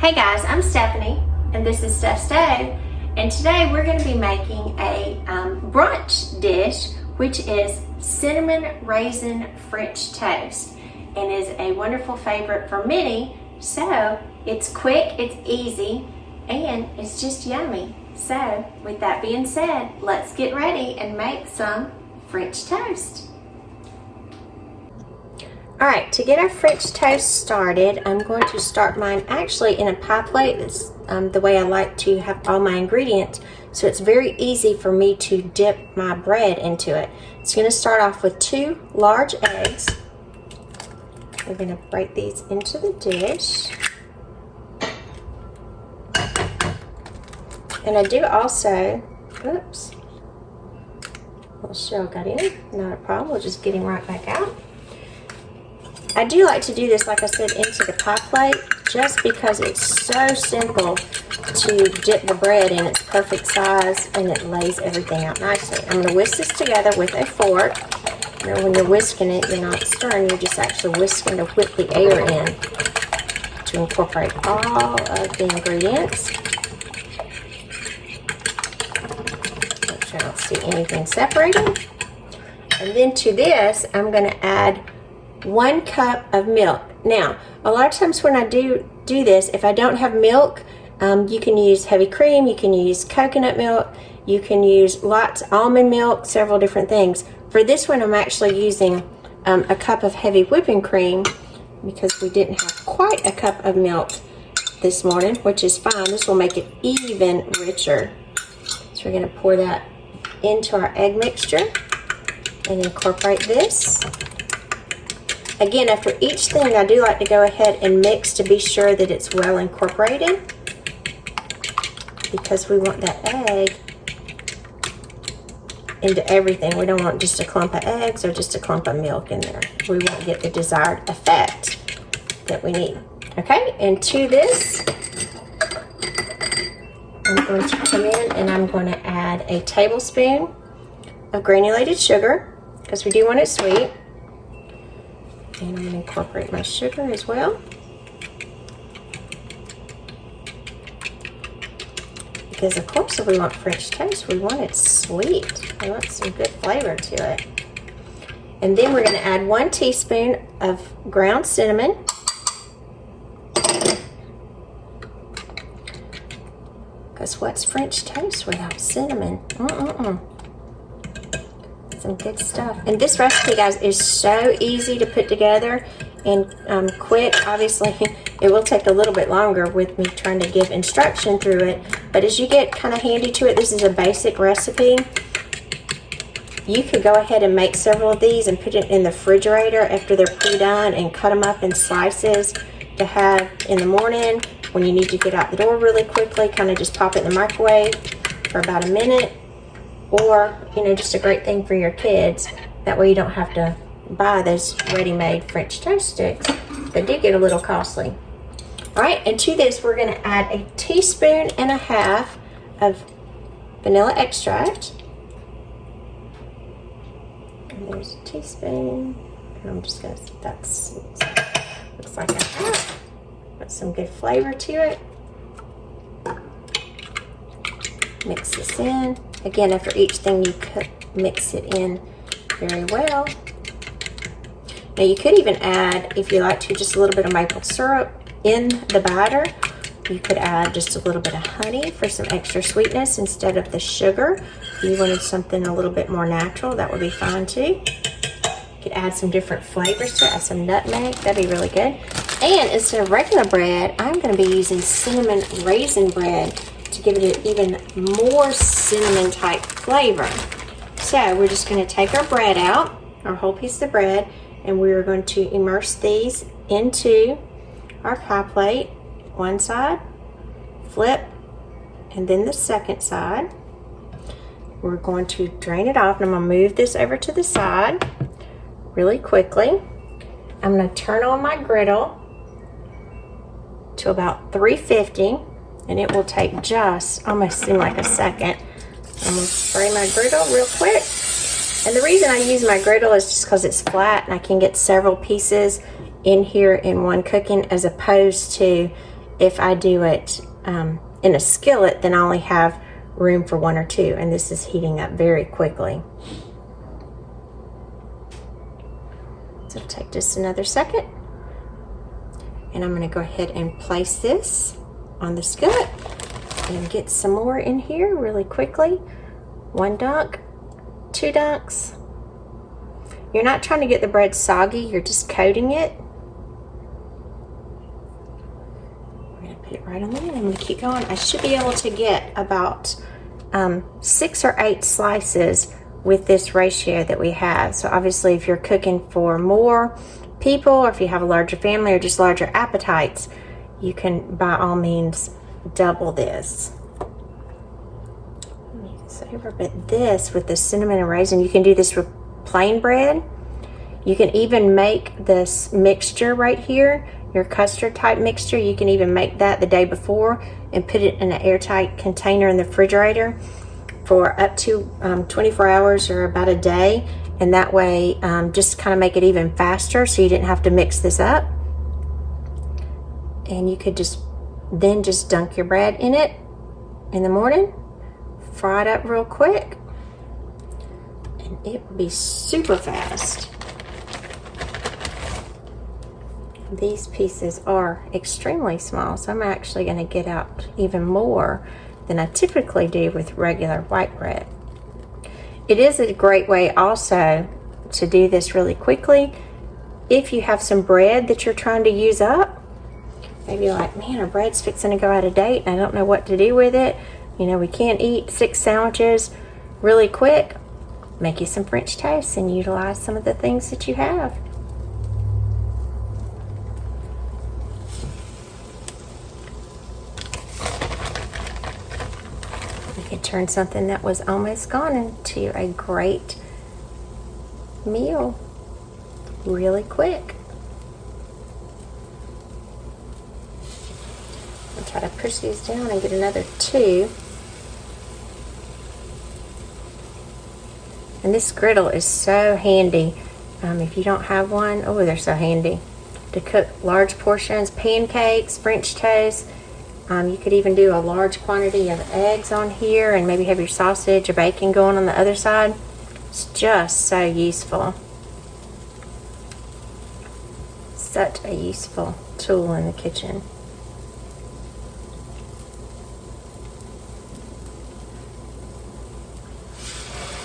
Hey guys, I'm Stephanie and this is Steph's Stove, and today we're going to be making a brunch dish which is cinnamon raisin French toast and is a wonderful favorite for many. So it's quick, it's easy, and it's just yummy. So with that being said, let's get ready and make some French toast. Alright, to get our French toast started, I'm going to start mine actually in a pie plate. That's the way I like to have all my ingredients, so it's very easy for me to dip my bread into it. It's going to start off with 2 large eggs. We're going to break these into the dish. And I do also, oops, a little shell got in, not a problem, we'll just get him right back out. I do like to do this, like I said, into the pie plate just because it's so simple to dip the bread in its perfect size and it lays everything out nicely. I'm going to whisk this together with a fork. You know, when you're whisking it, you're not stirring, you're just actually whisking to whip the air in to incorporate all of the ingredients. Make sure I don't see anything separated. And then to this, I'm going to add 1 cup of milk. Now, a lot of times when I do this, if I don't have milk, you can use heavy cream, you can use coconut milk, you can use lots of almond milk, several different things. For this one, I'm actually using a cup of heavy whipping cream because we didn't have quite a cup of milk this morning, which is fine. This will make it even richer. So we're going to pour that into our egg mixture and incorporate this. Again, after each thing, I do like to go ahead and mix to be sure that it's well incorporated because we want that egg into everything. We don't want just a clump of eggs or just a clump of milk in there. We want to get the desired effect that we need. Okay, and to this, I'm going to come in and I'm going to add a tablespoon of granulated sugar because we do want it sweet. And I'm going to incorporate my sugar as well. Because of course if we want French toast, we want it sweet. We want some good flavor to it. And then we're going to add 1 teaspoon of ground cinnamon. Because what's French toast without cinnamon? Some good stuff. And this recipe, guys, is so easy to put together and quick. Obviously it will take a little bit longer with me trying to give instruction through it, but as you get kind of handy to it, this is a basic recipe. You could go ahead and make several of these and put it in the refrigerator after they're pre-done and cut them up in slices to have in the morning when you need to get out the door really quickly. Kind of just pop it in the microwave for about a minute. Or, you know, just a great thing for your kids. That way you don't have to buy those ready-made French toast sticks. They do get a little costly. Alright, and to this we're going to add a teaspoon and a half of vanilla extract. And there's a teaspoon. And I'm just going to, looks like a half. Put some good flavor to it. Mix this in. Again, after each thing you could mix it in very well. Now you could even add, if you like to, just a little bit of maple syrup in the batter. You could add just a little bit of honey for some extra sweetness instead of the sugar. If you wanted something a little bit more natural, that would be fine too. You could add some different flavors to it, add some nutmeg, that'd be really good. And instead of regular bread, I'm going to be using cinnamon raisin bread to give it an even more cinnamon type flavor. So we're just going to take our bread out, our whole piece of bread, and we're going to immerse these into our pie plate. One side, flip, and then the second side. We're going to drain it off, and I'm going to move this over to the side really quickly. I'm going to turn on my griddle to about 350. And it will take just almost seem like a second. I'm going to spray my griddle real quick. And the reason I use my griddle is just because it's flat and I can get several pieces in here in one cooking, as opposed to if I do it in a skillet, then I only have room for 1 or 2, and this is heating up very quickly. So it'll take just another second. And I'm going to go ahead and place this on the skillet and get some more in here really quickly. 1 dunk, 2 dunks. You're not trying to get the bread soggy, you're just coating it. We're going to put it right on there, and I'm going to keep going. I should be able to get about 6 or 8 slices with this ratio that we have. So obviously if you're cooking for more people, or if you have a larger family or just larger appetites, you can by all means double this. But this with the cinnamon and raisin, you can do this with plain bread. You can even make this mixture right here, your custard type mixture. You can even make that the day before and put it in an airtight container in the refrigerator for up to 24 hours or about a day, and that way just kind of make it even faster, so you didn't have to mix this up. And you could just dunk your bread in it in the morning, fry it up real quick, and it will be super fast. These pieces are extremely small, so I'm actually going to get out even more than I typically do with regular white bread. It is a great way also to do this really quickly if you have some bread that you're trying to use up. Maybe you're like, man, our bread's fixing to go out of date and I don't know what to do with it. You know, we can't eat 6 sandwiches really quick. Make you some French toast and utilize some of the things that you have. You can turn something that was almost gone into a great meal really quick. I'll try to push these down and get another 2. And this griddle is so handy. If you don't have one, oh, they're so handy to cook large portions, pancakes, French toast. You could even do a large quantity of eggs on here and maybe have your sausage or bacon going on the other side. It's just so useful. Such a useful tool in the kitchen.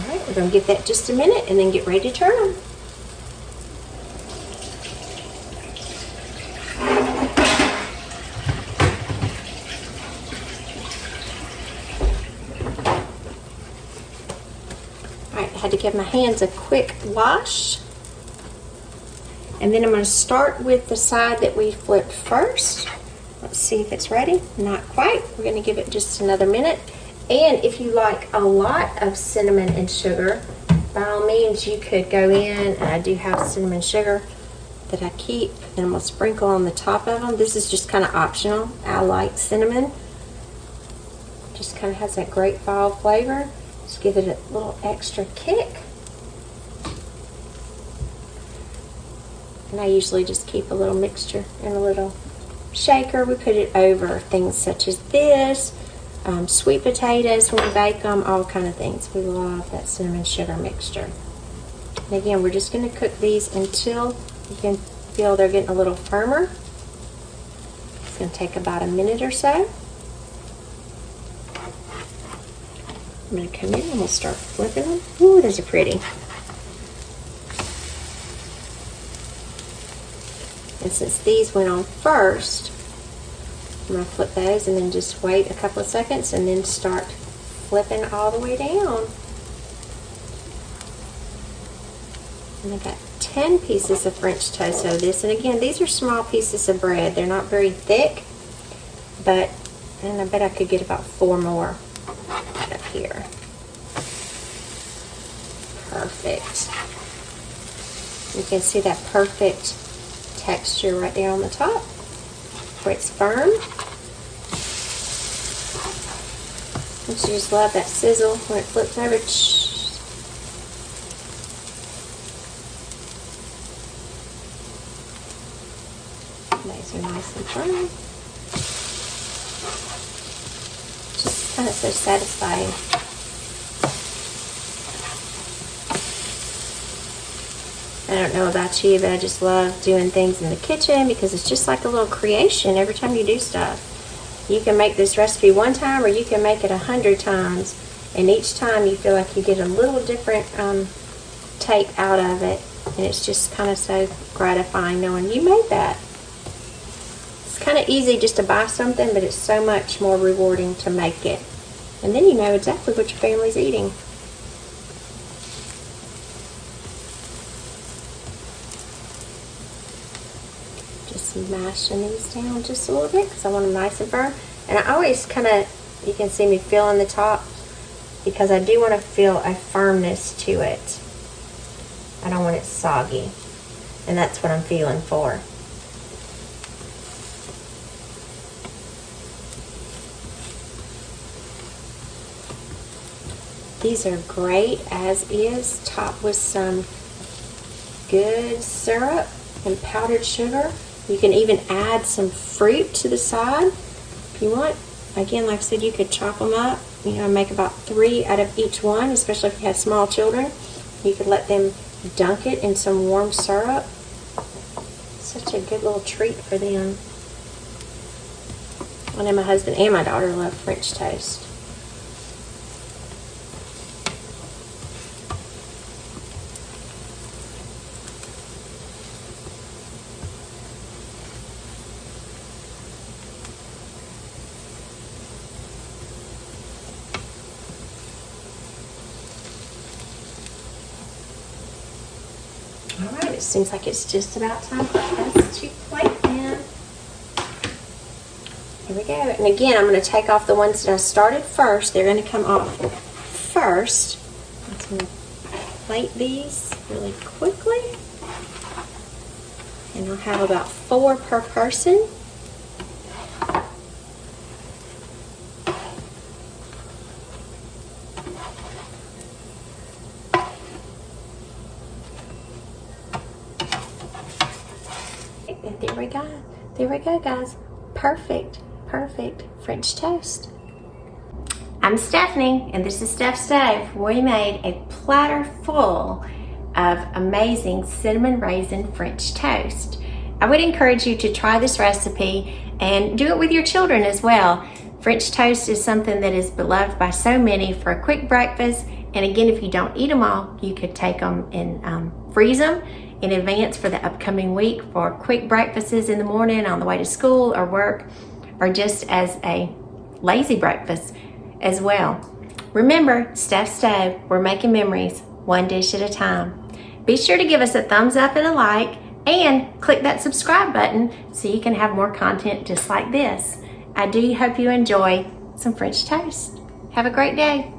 Alright, we're going to give that just a minute and then get ready to turn them. Alright, I had to give my hands a quick wash. And then I'm going to start with the side that we flipped first. Let's see if it's ready. Not quite. We're going to give it just another minute. And if you like a lot of cinnamon and sugar, by all means you could go in, and I do have cinnamon sugar that I keep, and I'm going to sprinkle on the top of them. This is just kind of optional. I like cinnamon. Just kind of has that great fall flavor. Just give it a little extra kick. And I usually just keep a little mixture in a little shaker. We put it over things such as this, sweet potatoes when we bake them, all kind of things. We love that cinnamon sugar mixture. And again, we're just going to cook these until you can feel they're getting a little firmer. It's going to take about a minute or so. I'm going to come in and we'll start flipping them. Ooh, those are pretty. And since these went on first, I'm going to flip those and then just wait a couple of seconds and then start flipping all the way down. And I got 10 pieces of French toast out of this. And again, these are small pieces of bread. They're not very thick, but, and I bet I could get about 4 more up here. Perfect. You can see that perfect texture right there on the top where it's firm. And you just love that sizzle when it flips over. These are nice and firm. kind of so satisfying. I don't know about you, but I just love doing things in the kitchen because it's just like a little creation every time you do stuff. You can make this recipe one time or you can make it 100 times, and each time you feel like you get a little different take out of it, and it's just kind of so gratifying knowing you made that. It's kind of easy just to buy something, but it's so much more rewarding to make it, and then you know exactly what your family's eating. Mashing these down just a little bit because I want them nice and firm. And I always kind of, you can see me feeling the top because I do want to feel a firmness to it. I don't want it soggy, and that's what I'm feeling for. These are great as is, topped with some good syrup and powdered sugar. You can even add some fruit to the side if you want. Again, like I said, you could chop them up, make about 3 out of each one, especially if you have small children. You could let them dunk it in some warm syrup. Such a good little treat for them. I know my husband and my daughter love French toast. Alright, it seems like it's just about time for us to plate them. Here we go. And again, I'm going to take off the ones that I started first. They're going to come off first. I'm just going to plate these really quickly. And I'll have about 4 per person. And there we go. There we go, guys. Perfect, perfect French toast. I'm Stephanie, and this is Steph's Stove. We made a platter full of amazing cinnamon raisin French toast. I would encourage you to try this recipe and do it with your children as well. French toast is something that is beloved by so many for a quick breakfast. And again, if you don't eat them all, you could take them and freeze them in advance for the upcoming week for quick breakfasts in the morning on the way to school or work, or just as a lazy breakfast as well. Remember, Steph's Stove, we're making memories one dish at a time. Be sure to give us a thumbs up and a like, and click that subscribe button so you can have more content just like this. I do hope you enjoy some French toast. Have a great day.